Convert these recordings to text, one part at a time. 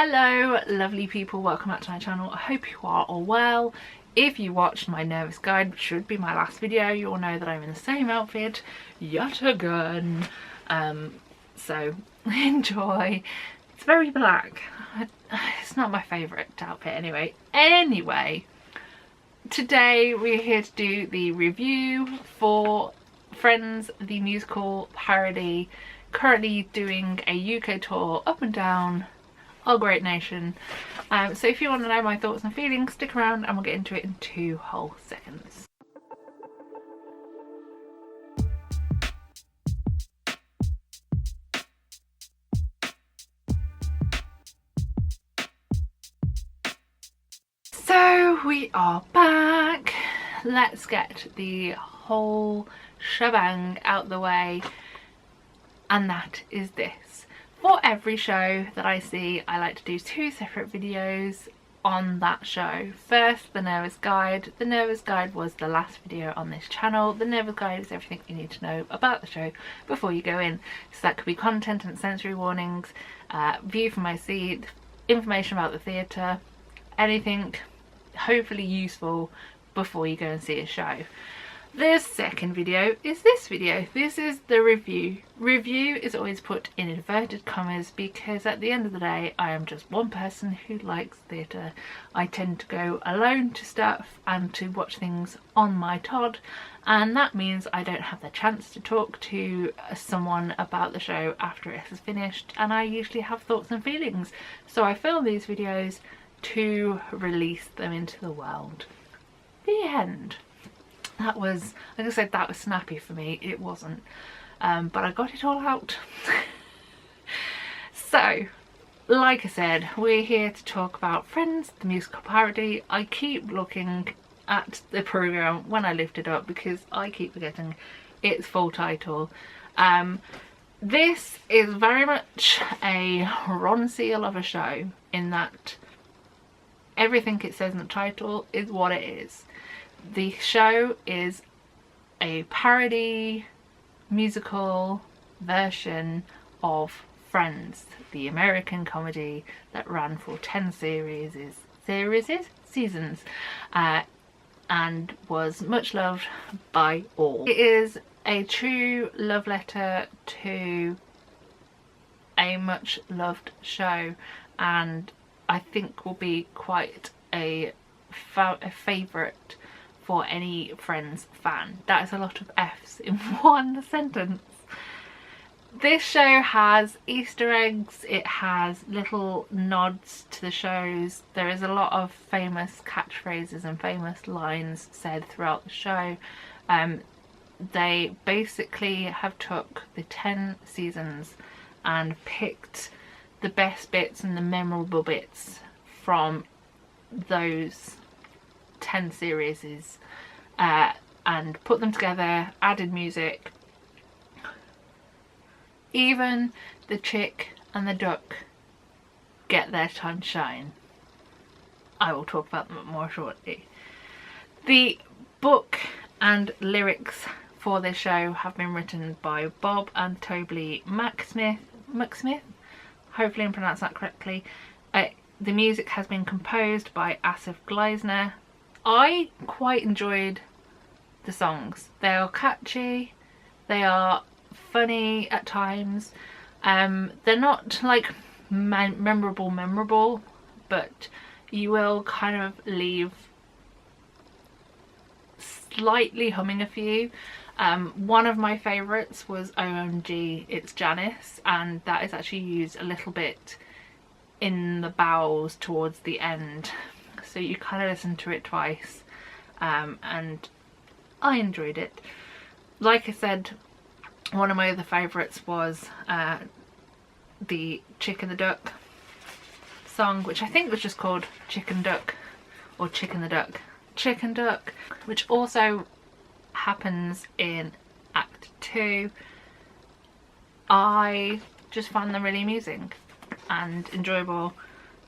Hello lovely people, welcome back to my channel. I hope you are all well. If you watched my nervous guide, which should be my last video, you'll know that I'm in the same outfit yet again. So enjoy. It's very black. It's not my favourite outfit anyway. Anyway, today we're here to do the review for Friends the Musical Parody. Currently doing a UK tour up and down our great nation. So if you want to know my thoughts and feelings, stick around and we'll get into it in 2 whole seconds. So we are back. Let's get the whole shebang out the way, and that is this. For every show that I see, I like to do 2 separate videos on that show. First, the nervous guide. The nervous guide was the last video on this channel. The nervous guide is everything you need to know about the show before you go in. So that could be content and sensory warnings, view from my seat, information about the theatre, anything hopefully useful before you go and see a show. The second video is this video. This is the review. Review is always put in inverted commas because at the end of the day I am just one person who likes theatre. I tend to go alone to stuff and to watch things on my Todd, and that means I don't have the chance to talk to someone about the show after it has finished, and I usually have thoughts and feelings. So I film these videos to release them into the world. The end. That was, like I said, that was snappy for me. It wasn't, but I got it all out. So, like I said, we're here to talk about Friends the Musical Parody. I keep looking at the programme when I lift it up because I keep forgetting its full title. This is very much a Ron Seal of a show in that everything it says in the title is what it is. The show is a parody musical version of Friends, the American comedy that ran for 10 seasons, and was much loved by all. It is a true love letter to a much loved show, and I think will be quite a favourite for any Friends fan. That is a lot of F's in one sentence. This show has Easter eggs, it has little nods to the shows. There is a lot of famous catchphrases and famous lines said throughout the show. They basically have took the 10 seasons and picked the best bits and the memorable bits from those 10 series and put them together, added music. Even the chick and the duck get their time to shine. I will talk about them more shortly. The book and lyrics for this show have been written by Bob and Toby McSmith. Hopefully I'm pronouncing that correctly. The music has been composed by Asif Gleisner. I quite enjoyed the songs. They are catchy, they are funny at times. They're not like memorable, but you will kind of leave slightly humming a few. One of my favourites was OMG It's Janice, and that is actually used a little bit in the bows towards the end, so you kind of listen to it twice, and I enjoyed it. Like I said, one of my other favourites was the Chick and the Duck song, which I think was just called Chicken Duck or Chicken the Duck. Chicken Duck, which also happens in Act 2. I just found them really amusing and enjoyable,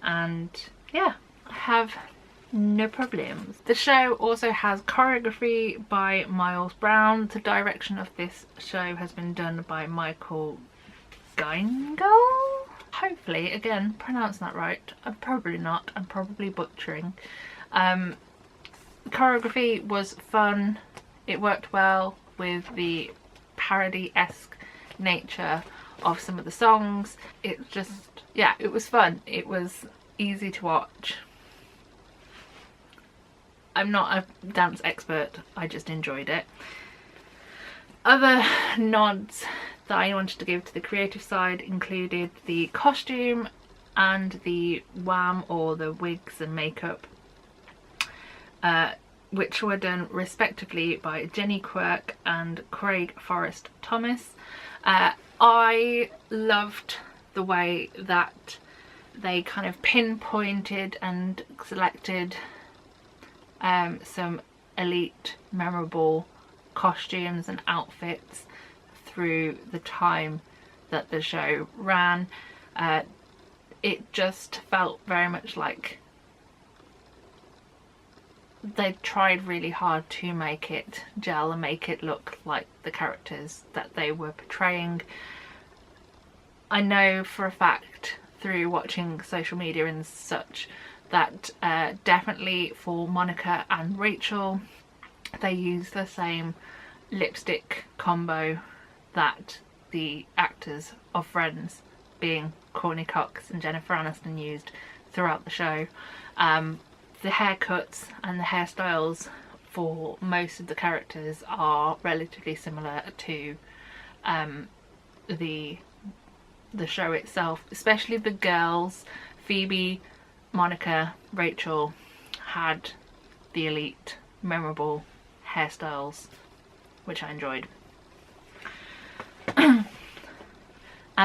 and yeah, I have no problems. The show also has choreography by Miles Brown. The direction of this show has been done by Michael Guingal. hopefully, again, pronounce that right. I'm probably not, I'm probably butchering. Choreography was fun, it worked well with the parody-esque nature of some of the songs. It just, yeah, it was fun, it was easy to watch. I'm not a dance expert, I just enjoyed it. Other nods that I wanted to give to the creative side included the costume and the wham, or the wigs and makeup, which were done respectively by Jenny Quirk and Craig Forrest Thomas. I loved the way that they kind of pinpointed and selected some elite, memorable costumes and outfits through the time that the show ran. It just felt very much like they tried really hard to make it gel and make it look like the characters that they were portraying. I know for a fact through watching social media and such that definitely for Monica and Rachel, they use the same lipstick combo that the actors of Friends, being Courtney Cox and Jennifer Aniston, used throughout the show. The haircuts and the hairstyles for most of the characters are relatively similar to the show itself, especially the girls. Phoebe, Monica, Rachel had the elite, memorable hairstyles, which I enjoyed. And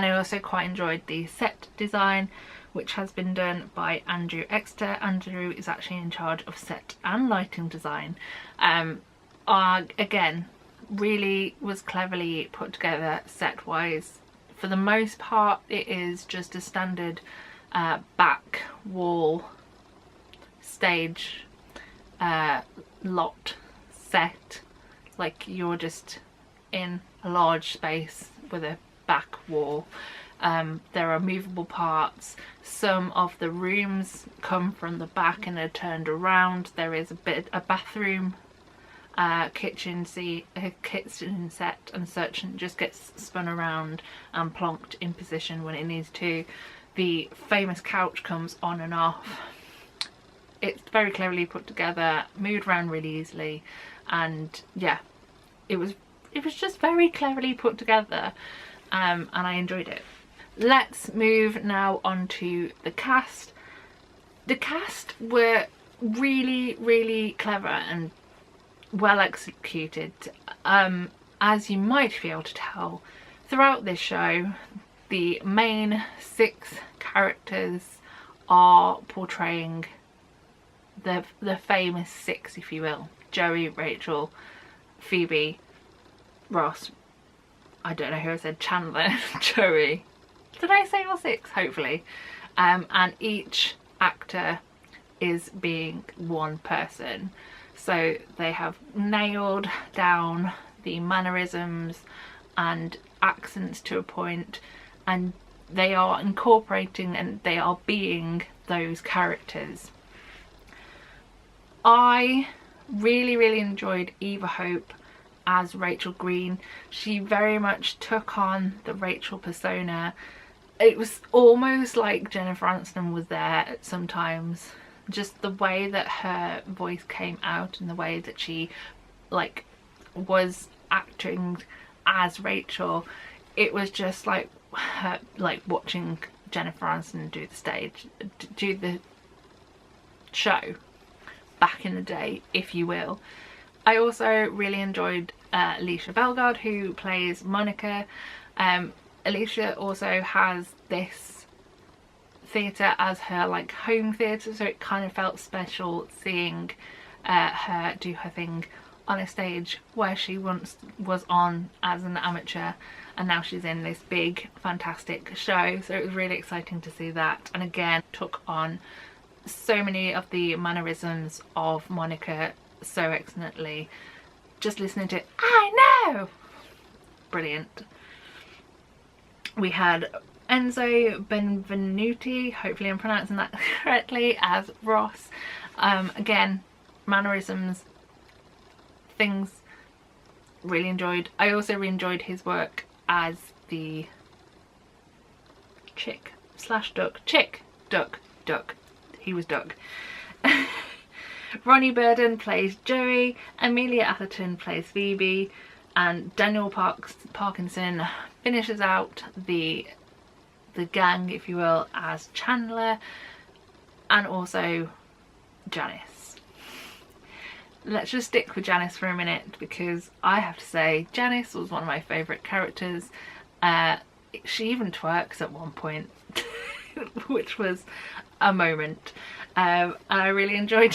I also quite enjoyed the set design, which has been done by Andrew Exeter. Andrew is actually in charge of set and lighting design. Again, really was cleverly put together set wise. For the most part, it is just a standard back wall stage lot set, like you're just in a large space with a back wall. There are movable parts. Some of the rooms come from the back and are turned around. There is a bathroom, kitchen set and such, and just gets spun around and plonked in position when it needs to. The famous couch comes on and off. It's very cleverly put together, moved around really easily, and yeah, it was just very cleverly put together, and I enjoyed it. Let's move now on to the cast. The cast were really clever and well executed. As you might be able to tell throughout this show, the main 6 characters are portraying the famous 6, if you will: Joey, Rachel, Phoebe, Ross, I don't know who I said, Chandler, Joey. Did I say all 6? Hopefully. And each actor is being one person. So they have nailed down the mannerisms and accents to a point, and they are incorporating and they are being those characters. I really enjoyed Eva Hope as Rachel Green. She very much took on the Rachel persona. It was almost like Jennifer Aniston was there at sometimes. Just the way that her voice came out and the way that she was acting as Rachel, it was just like her, like watching Jennifer Aniston do the show back in the day, if you will. I also really enjoyed Alicia Belgard, who plays Monica. Alicia also has this theatre as her home theatre, so it kind of felt special seeing her do her thing on a stage where she once was on as an amateur, and now she's in this big fantastic show. So it was really exciting to see that, and again took on so many of the mannerisms of Monica so excellently. Just listening to it, I know, brilliant. We had Enzo Benvenuti, hopefully I'm pronouncing that correctly, as Ross. Again, mannerisms, things, really enjoyed. I also really enjoyed his work as the duck. He was Duck. Ronnie Burden plays Joey, Amelia Atherton plays Phoebe, and Daniel Parkinson finishes out the gang, if you will, as Chandler, and also Janice. Let's just stick with Janice for a minute, because I have to say Janice was one of my favourite characters. She even twerks at one point, which was a moment. And I really enjoyed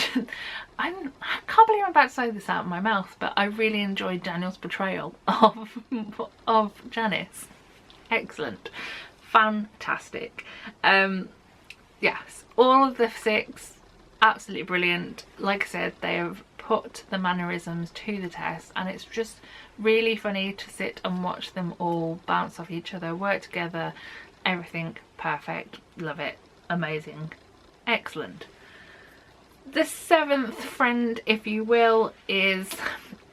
I can't believe I'm about to say this out of my mouth, but I really enjoyed Daniel's portrayal of Janice. Excellent, fantastic. Yes, all of the 6 absolutely brilliant. Like I said, they have put the mannerisms to the test, and it's just really funny to sit and watch them all bounce off each other, work together, everything perfect. Love it, amazing, excellent. The 7th friend, if you will, is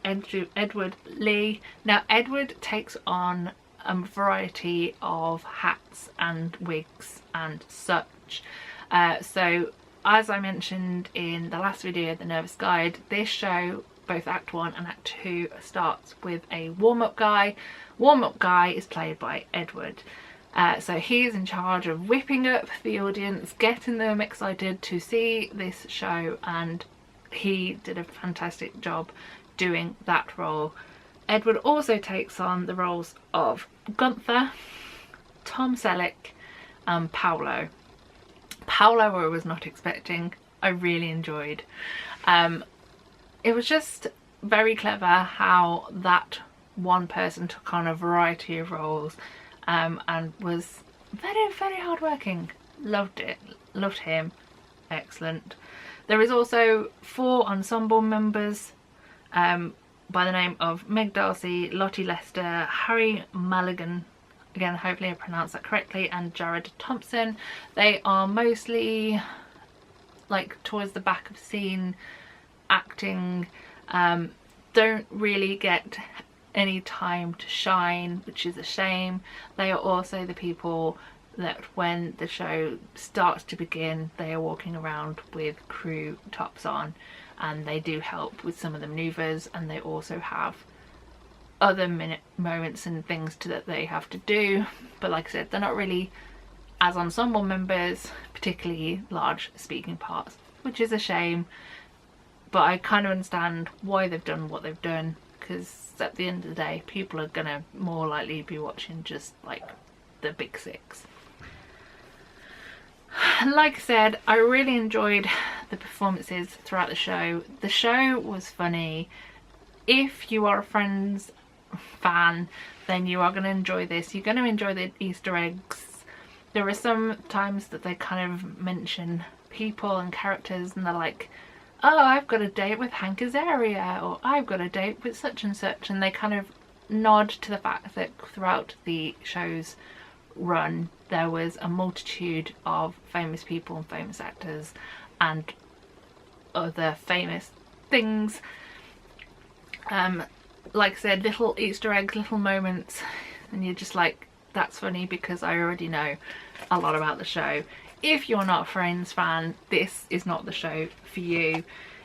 Edward Lee. Now Edward takes on a variety of hats and wigs and such. So as I mentioned in the last video, The Nervous Guide, this show, both Act 1 and Act 2, starts with a warm-up guy. Warm-up guy is played by Edward. So he's in charge of whipping up the audience, getting them excited to see this show, and he did a fantastic job doing that role. Edward also takes on the roles of Gunther, Tom Selleck, and Paolo. Paolo I was not expecting. I really enjoyed. It was just very clever how that one person took on a variety of roles, and was very, very hardworking. Loved it, loved him, excellent. There is also 4 ensemble members by the name of Meg Darcy, Lottie Lester, Harry Mulligan, again hopefully I pronounced that correctly, and Jared Thompson. They are mostly like towards the back of the scene, acting, don't really get any time to shine, which is a shame. They are also the people that when the show starts to begin, they are walking around with crew tops on, and they do help with some of the maneuvers, and they also have other moments and things that they have to do. But like I said, they're not really, as ensemble members, particularly large speaking parts, which is a shame. But I kind of understand why they've done what they've done, because at the end of the day, people are gonna more likely be watching just like the big 6. Like I said, I really enjoyed the performances throughout the show. The show was funny. If you are a Friends fan, then you are going to enjoy this. You're going to enjoy the Easter eggs. There are some times that they kind of mention people and characters, and they're like, oh, I've got a date with Hank Azaria, or I've got a date with such and such, and they kind of nod to the fact that throughout the show's run there was a multitude of famous people and famous actors and other famous things. Like I said, little Easter eggs, little moments, and you're just like, that's funny because I already know a lot about the show. If you're not a Friends fan, this is not the show for you.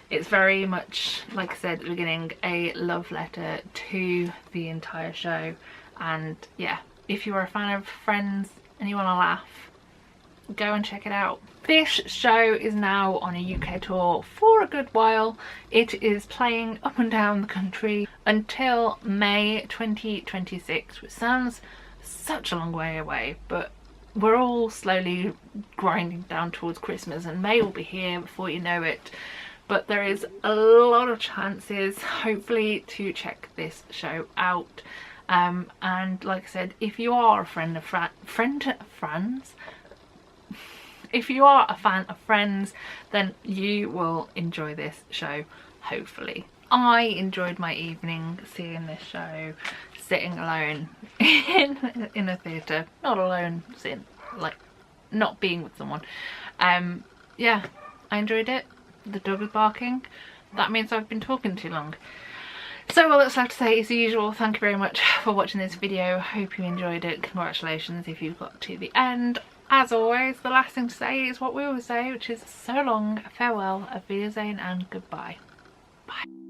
It's very much, like I said at the beginning, a love letter to the entire show. And yeah, if you are a fan of Friends and you want to laugh, go and check it out. This show is now on a UK tour for a good while. It is playing up and down the country until May 2026, which sounds such a long way away, but we're all slowly grinding down towards Christmas and May will be here before you know it. But there is a lot of chances, hopefully, to check this show out. And like I said, if you are a fan of Friends, then you will enjoy this show, hopefully. I enjoyed my evening seeing this show, sitting alone in a theatre. Not alone, sitting, like, not being with someone. Yeah, I enjoyed it. The dog is barking. That means I've been talking too long. So all that's left to say is the usual. Thank you very much for watching this video. Hope you enjoyed it. Congratulations if you've got to the end. As always, the last thing to say is what we always say, which is so long, farewell, auf Wiedersehen and goodbye. Bye.